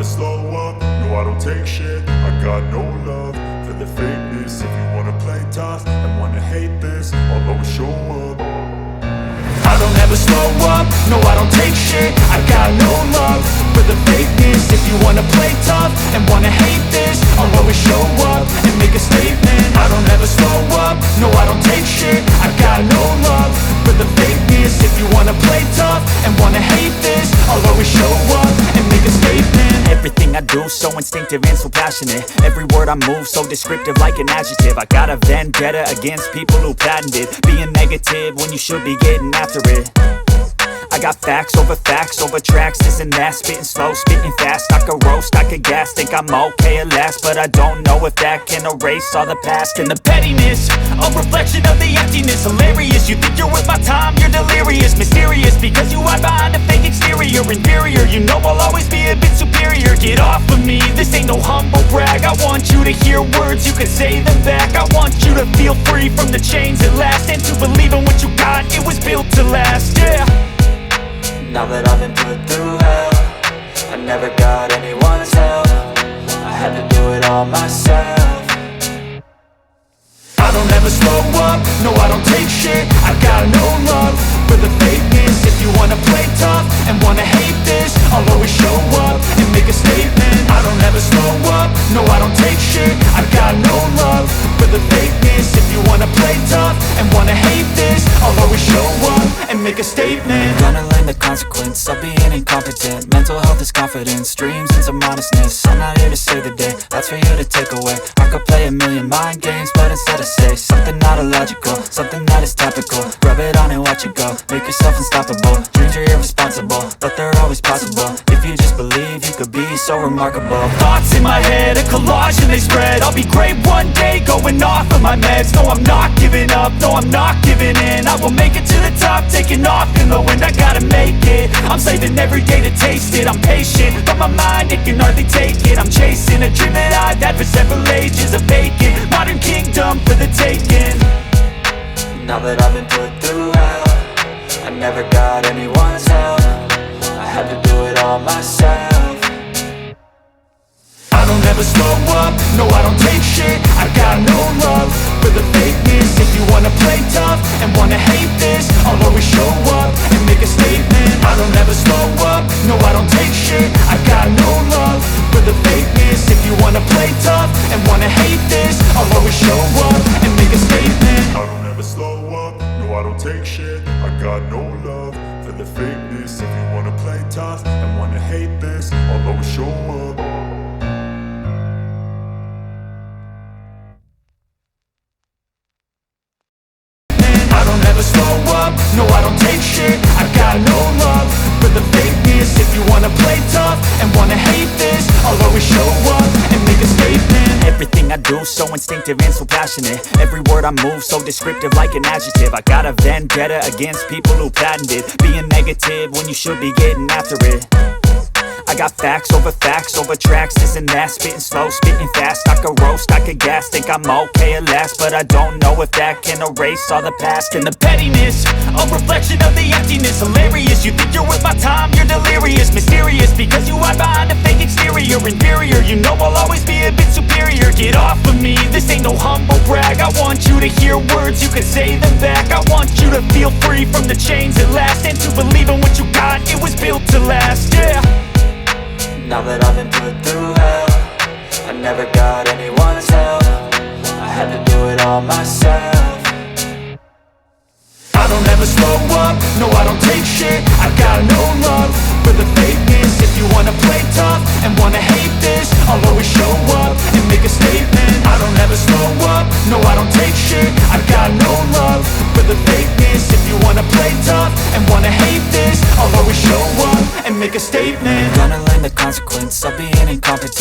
slow up, no I don't take shit. I got no love for the fakeness. If you wanna play tough and wanna hate this, I'll always show up. I don't ever slow up, no I don't take shit. I got no love for the fakeness. If you wanna play tough and wanna hate this, I'll always show up and make a statement. I don't ever slow up, no I don't take shit. I got no love for the fakeness. If you wanna play tough and wanna hate this, I'll always show up and make a statement. Everything I do so instinctive and so passionate. Every word I move so descriptive like an adjective. I got a vendetta against people who patented being negative when you should be getting after it. I got facts over tracks, this and that. Spitting slow, spitting fast. I could roast, I could gas. Think I'm okay at last, but I don't know if that can erase all the past. And the pettiness, a reflection of the emptiness. Hilarious, you think you're worth my time, you're delirious. Mysterious, because you hide behind a fake exterior. Inferior, you know I'll always be a bit superior. Get off of me, this ain't no humble brag. I want you to hear words, you can say them back. I want you to feel free from the chains at last, and to believe in what you got, it was built to last, yeah. Now that I've been put through hell, I never got anyone's help. I had to do it all myself. I don't ever slow up, no I don't take shit. I got no love for the fakeness. If you wanna play tough and wanna hate this, I'll always show up and make a statement. I don't ever slow up, no I don't take shit. I got no love for the fakeness. If you wanna play tough and wanna hate this, I'll always show up and make a statement. Gonna learn the consequence of being incompetent. Mental health is confidence, dreams and some modestness. I'm not here to save the day, that's for you to take away. I could play a million mind games, but instead I say something not illogical, something that is topical. Rub it on and watch it go, make yourself unstoppable. Dreams are irresponsible, but they're always possible. If you just believe, you could be so remarkable. Thoughts in my head, a collage and they spread. I'll be great one day, going off of my meds. No, I'm not giving up, no, I'm not giving in. I will make it to the top, taking off in the wind. I gotta make it, I'm saving every day to taste it. I'm patient, but my mind, it can hardly take it. I'm chasing a dream that I've had for several ages. A vacant, modern kingdom for the taking. Now that I've been put through hell, I never got anyone's help. I had to do it all myself. I don't ever slow up, no I don't take shit. I got no love for the fakeness. If you wanna play tough and wanna hate this, I'll always show up and make a statement. I don't ever slow up, no I don't take shit. I got no love for the fakeness. If you wanna play tough and wanna hate this, I'll always show up and make a statement. I don't ever slow up, no I don't take shit. I got no love for the fakeness. If you wanna play tough and wanna hate this, I'll always show up. Slow up, no I don't take shit. I got no love for the fakeness. If you wanna play tough and wanna hate this, I'll always show up and make a statement. Everything I do so instinctive and so passionate. Every word I move so descriptive like an adjective. I got a vendetta against people who patented being negative when you should be getting after it. I got facts over tracks, this and that. Spitting slow, spitting fast. I could roast, I could gas. Think I'm okay at last, but I don't know if that can erase all the past. And the pettiness, a reflection of the emptiness. Hilarious, you think you're worth my time, you're delirious. Mysterious, because you hide behind a fake exterior. Inferior, you know I'll always be a bit superior. Get off of me, this ain't no humble brag. I want you to hear words, you can say them back. I want you to feel free from the chains at last, and to believe in what you got, it was built to last, yeah. Now that I've been put through hell, I never got anyone's help. I had to do it all myself. I don't ever slow up, no I don't take shit. I got no love for the fakeness. If you wanna play tough and wanna hate this, I'll always show up and make a statement. I don't ever slow up, no I don't take shit. I got no love for the fakeness. If you wanna play tough and wanna hate this, I'll always show up and make a statement. Gonna learn the consequence of being incompetent.